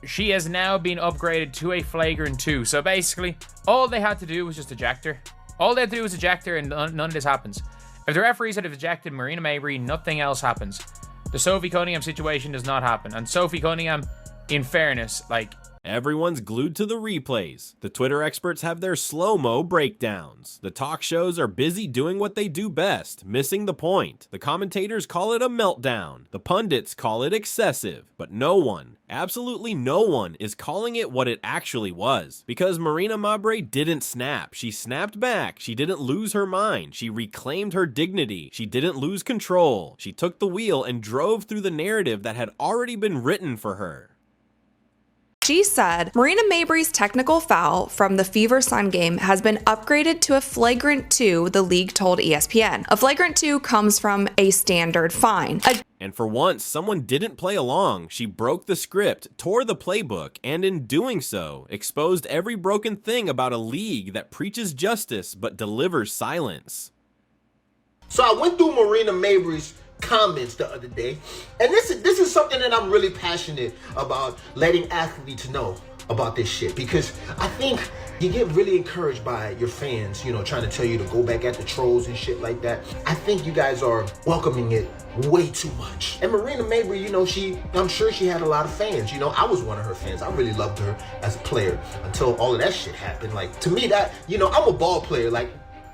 she has now been upgraded to a Flagrant 2. So basically, all they had to do was just eject her. All they had to do was eject her and none of this happens. If the referees had ejected Marina Mabrey, nothing else happens. The Sophie Cunningham situation does not happen. And Sophie Cunningham, in fairness, like... Everyone's glued to the replays. The Twitter experts have their slow-mo breakdowns. The talk shows are busy doing what they do best, missing the point. The commentators call it a meltdown. The pundits call it excessive. But no one, absolutely no one, is calling it what it actually was. Because Marina Mabrey didn't snap. She snapped back. She didn't lose her mind. She reclaimed her dignity. She didn't lose control. She took the wheel and drove through the narrative that had already been written for her. She said Marina Mabrey's technical foul from the Fever Sun game has been upgraded to a Flagrant 2, the league told ESPN. A Flagrant 2 comes from a standard fine. And for once, someone didn't play along. She broke the script, tore the playbook, and in doing so, exposed every broken thing about a league that preaches justice but delivers silence. So I went through Marina Mabrey's comments the other day, and this is something that I'm really passionate about, letting athletes know about this shit, because I think you get really encouraged by your fans, you know, trying to tell you to go back at the trolls and shit like that. I think you guys are welcoming it way too much. And Marina Mabrey, you know, I'm sure she had a lot of fans. You know, I was one of her fans. I really loved her as a player until all of that shit happened. Like, to me, that, you know, I'm a ball player. Like,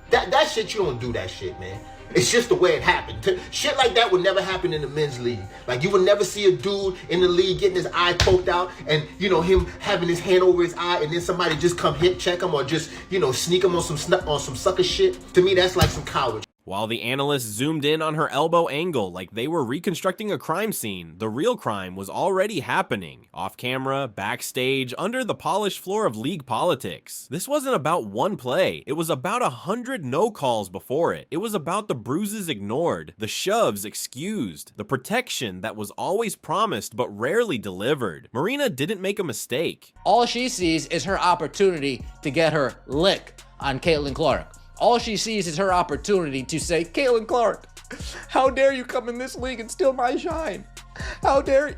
that shit, you don't do that shit, man. It's just the way it happened. Shit like that would never happen in the men's league. Like, you would never see a dude in the league getting his eye poked out and, you know, him having his hand over his eye and then somebody just come hit check him or just, you know, sneak him on some sucker shit. To me, that's like some cowardice. While the analysts zoomed in on her elbow angle like they were reconstructing a crime scene, the real crime was already happening. Off camera, backstage, under the polished floor of league politics. This wasn't about one play. It was about 100 no calls before it. It was about the bruises ignored, the shoves excused, the protection that was always promised but rarely delivered. Marina didn't make a mistake. All she sees is her opportunity to get her lick on Caitlin Clark. All she sees is her opportunity to say, Caitlin Clark, how dare you come in this league and steal my shine? How dare you?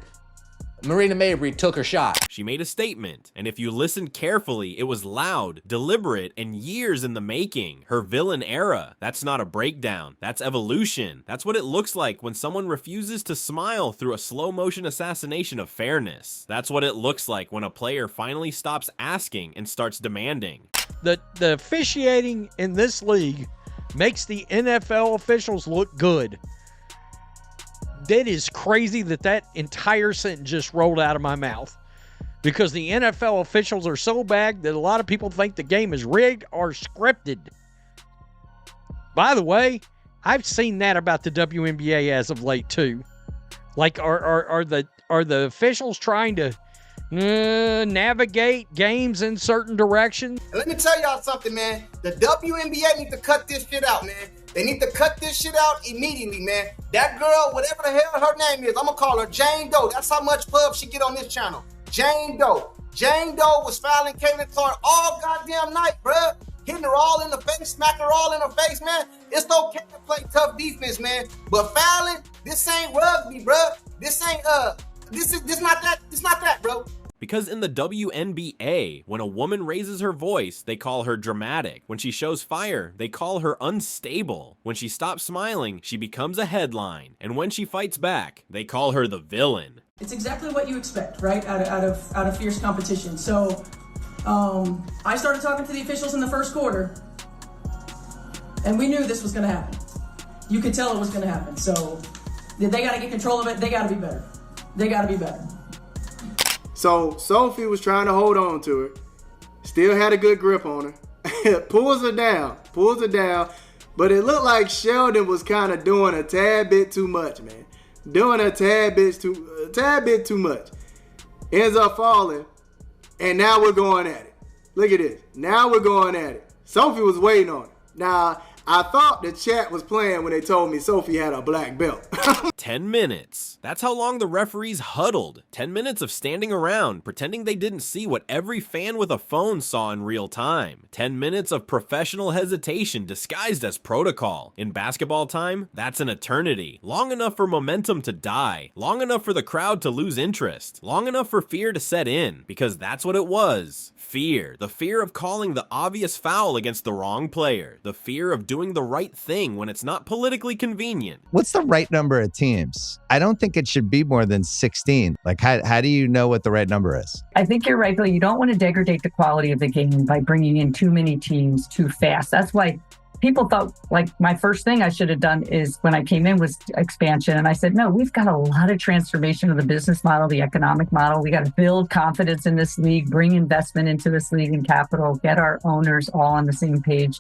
Marina Mabrey took her shot. She made a statement, and if you listened carefully, it was loud, deliberate, and years in the making. Her villain era. That's not a breakdown. That's evolution. That's what it looks like when someone refuses to smile through a slow-motion assassination of fairness. That's what it looks like when a player finally stops asking and starts demanding. The officiating in this league makes the NFL officials look good. That is crazy that entire sentence just rolled out of my mouth. Because the NFL officials are so bad that a lot of people think the game is rigged or scripted. By the way, I've seen that about the WNBA as of late too. Like, are the officials trying to navigate games in certain directions? And let me tell y'all something, man. The WNBA need to cut this shit out, man. They need to cut this shit out immediately, man. That girl, whatever the hell her name is, I'm gonna call her Jane Doe. That's how much pub she get on this channel. Jane Doe. Jane Doe was fouling Caitlin Clark all goddamn night, bruh. Hitting her all in the face, smacking her all in her face, man. It's okay to play tough defense, man. But fouling, this ain't rugby, bruh. This ain't this not that, bro. Because in the WNBA, when a woman raises her voice, they call her dramatic. When she shows fire, they call her unstable. When she stops smiling, she becomes a headline. And when she fights back, they call her the villain. It's exactly what you expect, right? Out of fierce competition. So, I started talking to the officials in the first quarter, and we knew this was going to happen. You could tell it was going to happen. So, they got to get control of it. They got to be better. They got to be better. So Sophie was trying to hold on to her, still had a good grip on her, pulls her down, but it looked like Sheldon was kind of doing a tad bit too much, man. Doing a tad bit too much. Ends up falling, and now we're going at it. Look at this. Now we're going at it. Sophie was waiting on it. Now, I thought the chat was playing when they told me Sophie had a black belt. 10 minutes. That's how long the referees huddled. 10 minutes of standing around, pretending they didn't see what every fan with a phone saw in real time. 10 minutes of professional hesitation disguised as protocol. In basketball time, that's an eternity. Long enough for momentum to die. Long enough for the crowd to lose interest. Long enough for fear to set in, because that's what it was. Fear. The fear of calling the obvious foul against the wrong player. The fear of doing the right thing when it's not politically convenient. What's the right number of teams? I don't think it should be more than 16. Like, how do you know what the right number is? I think you're right, Bill. You don't want to degrade the quality of the game by bringing in too many teams too fast. That's why people thought, like, my first thing I should have done is when I came in was expansion. And I said, no, we've got a lot of transformation of the business model, the economic model. We got to build confidence in this league, bring investment into this league and capital, get our owners all on the same page.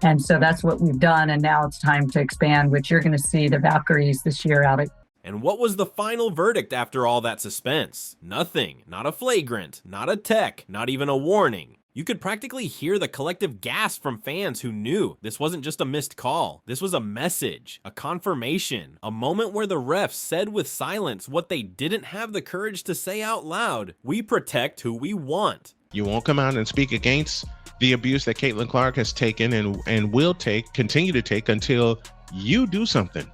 And so that's what we've done. And now it's time to expand, which you're going to see the Valkyries this year out at. And what was the final verdict after all that suspense? Nothing. Not a flagrant, not a tech, not even a warning. You could practically hear the collective gasp from fans who knew this wasn't just a missed call. This was a message, a confirmation, a moment where the refs said with silence what they didn't have the courage to say out loud. We protect who we want. You won't come out and speak against the abuse that Caitlin Clark has taken and will continue to take until you do something.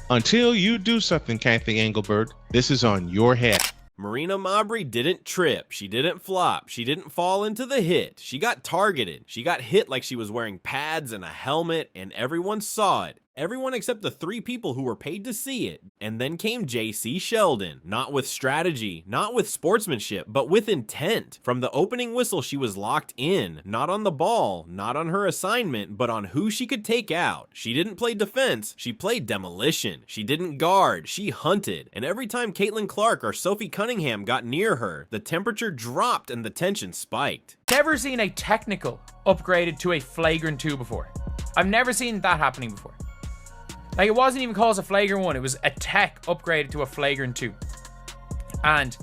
Until you do something, Kathy Engelbert, this is on your head. Marina Mabrey didn't trip, she didn't flop, she didn't fall into the hit, she got targeted, she got hit like she was wearing pads and a helmet, and everyone saw it. Everyone except the 3 people who were paid to see it. And then came JC Sheldon, not with strategy, not with sportsmanship, but with intent. From the opening whistle, she was locked in, not on the ball, not on her assignment, but on who she could take out. She didn't play defense, she played demolition. She didn't guard, she hunted. And every time Caitlin Clark or Sophie Cunningham got near her, the temperature dropped and the tension spiked. Never seen a technical upgraded to a flagrant 2 before. I've never seen that happening before. Like, it wasn't even called a flagrant 1, it was a tech upgraded to a flagrant 2. And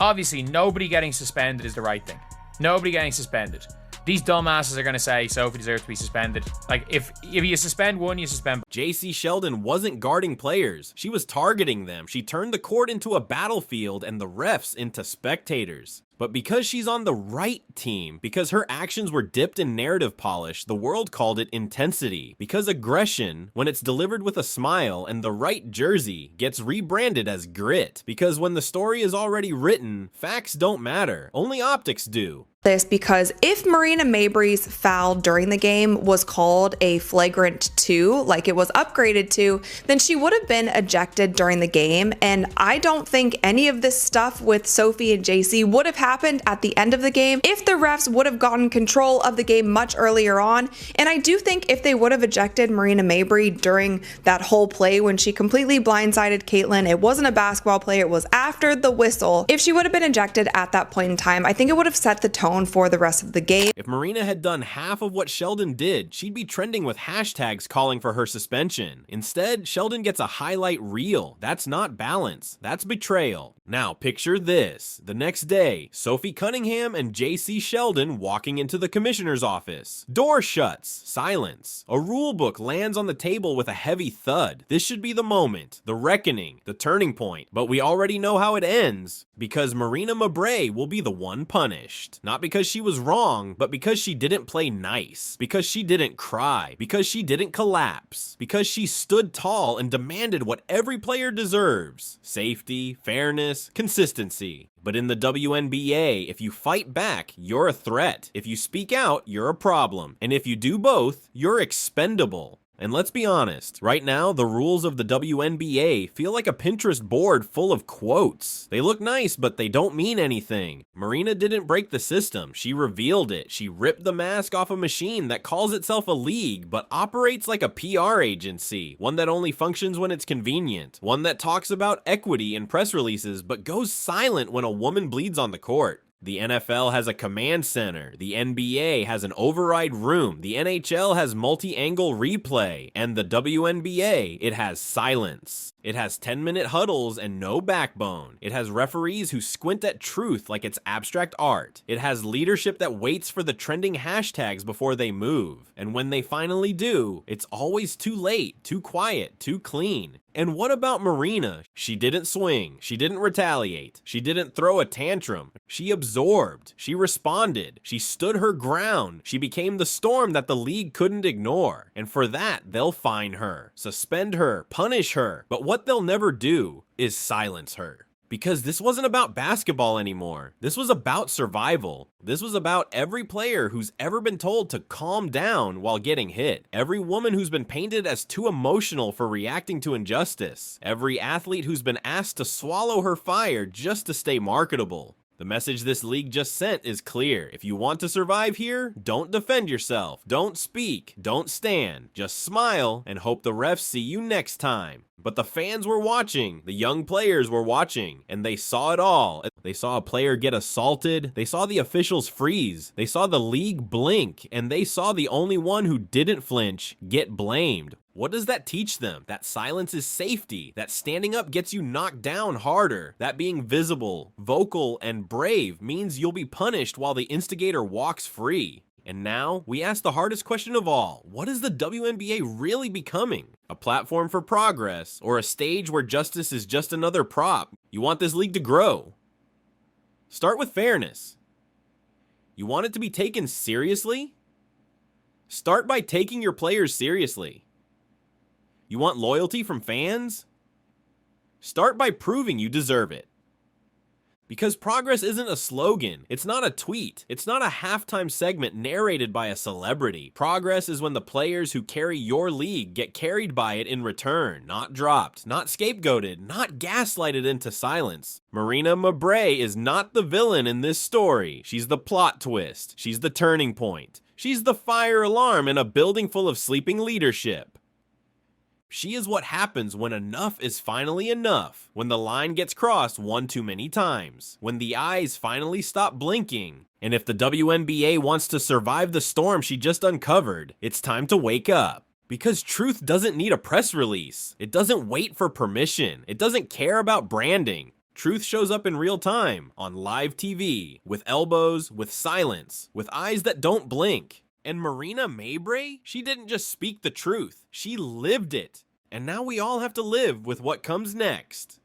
obviously, nobody getting suspended is the right thing. Nobody getting suspended. These dumbasses are going to say Sophie deserves to be suspended. Like, if you suspend one, you suspend. JC Sheldon wasn't guarding players. She was targeting them. She turned the court into a battlefield and the refs into spectators. But because she's on the right team, because her actions were dipped in narrative polish, the world called it intensity. Because aggression, when it's delivered with a smile and the right jersey, gets rebranded as grit. Because when the story is already written, facts don't matter. Only optics do. This because if Marina Mabrey's foul during the game was called a flagrant 2, like it was upgraded to, then she would have been ejected during the game. And I don't think any of this stuff with Sophie and JC would have happened at the end of the game if the refs would have gotten control of the game much earlier on. And I do think if they would have ejected Marina Mabrey during that whole play when she completely blindsided Caitlin, it wasn't a basketball play, it was after the whistle. If she would have been ejected at that point in time, I think it would have set the tone for the rest of the game. If Marina had done half of what Sheldon did, she'd be trending with hashtags calling for her suspension. Instead, Sheldon gets a highlight reel. That's not balance. That's betrayal. Now, picture this. The next day, Sophie Cunningham and JC Sheldon walking into the commissioner's office. Door shuts. Silence. A rule book lands on the table with a heavy thud. This should be the moment, the reckoning, the turning point. But we already know how it ends, because Marina Mabrey will be the one punished. Not because she was wrong, but because she didn't play nice. Because she didn't cry. Because she didn't collapse. Because she stood tall and demanded what every player deserves. Safety, fairness, consistency. But in the WNBA, if you fight back, you're a threat. If you speak out, you're a problem. And if you do both, you're expendable. And let's be honest, right now, the rules of the WNBA feel like a Pinterest board full of quotes. They look nice, but they don't mean anything. Marina didn't break the system. She revealed it. She ripped the mask off a machine that calls itself a league, but operates like a PR agency. One that only functions when it's convenient. One that talks about equity in press releases, but goes silent when a woman bleeds on the court. The NFL has a command center, the NBA has an override room, the NHL has multi-angle replay, and the WNBA, it has silence. It has 10-minute huddles and no backbone. It has referees who squint at truth like it's abstract art. It has leadership that waits for the trending hashtags before they move. And when they finally do, it's always too late, too quiet, too clean. And what about Marina? She didn't swing. She didn't retaliate. She didn't throw a tantrum. She absorbed. She responded. She stood her ground. She became the storm that the league couldn't ignore. And for that, they'll fine her, suspend her, punish her. But what they'll never do is silence her. Because this wasn't about basketball anymore. This was about survival. This was about every player who's ever been told to calm down while getting hit. Every woman who's been painted as too emotional for reacting to injustice. Every athlete who's been asked to swallow her fire just to stay marketable. The message this league just sent is clear. If you want to survive here, don't defend yourself. Don't speak. Don't stand. Just smile and hope the refs see you next time. But the fans were watching, the young players were watching, and they saw it all. They saw a player get assaulted, they saw the officials freeze, they saw the league blink, and they saw the only one who didn't flinch get blamed. What does that teach them? That silence is safety, that standing up gets you knocked down harder, that being visible, vocal, and brave means you'll be punished while the instigator walks free. And now, we ask the hardest question of all. What is the WNBA really becoming? A platform for progress, or a stage where justice is just another prop? You want this league to grow. Start with fairness. You want it to be taken seriously? Start by taking your players seriously. You want loyalty from fans? Start by proving you deserve it. Because progress isn't a slogan, it's not a tweet, it's not a halftime segment narrated by a celebrity. Progress is when the players who carry your league get carried by it in return, not dropped, not scapegoated, not gaslighted into silence. Marina Mabrey is not the villain in this story. She's the plot twist. She's the turning point. She's the fire alarm in a building full of sleeping leadership. She is what happens when enough is finally enough, when the line gets crossed one too many times, when the eyes finally stop blinking. And if the WNBA wants to survive the storm she just uncovered, it's time to wake up. Because truth doesn't need a press release. It doesn't wait for permission. It doesn't care about branding. Truth shows up in real time, on live TV, with elbows, with silence, with eyes that don't blink. And Marina Mabrey, she didn't just speak the truth, she lived it. And now we all have to live with what comes next.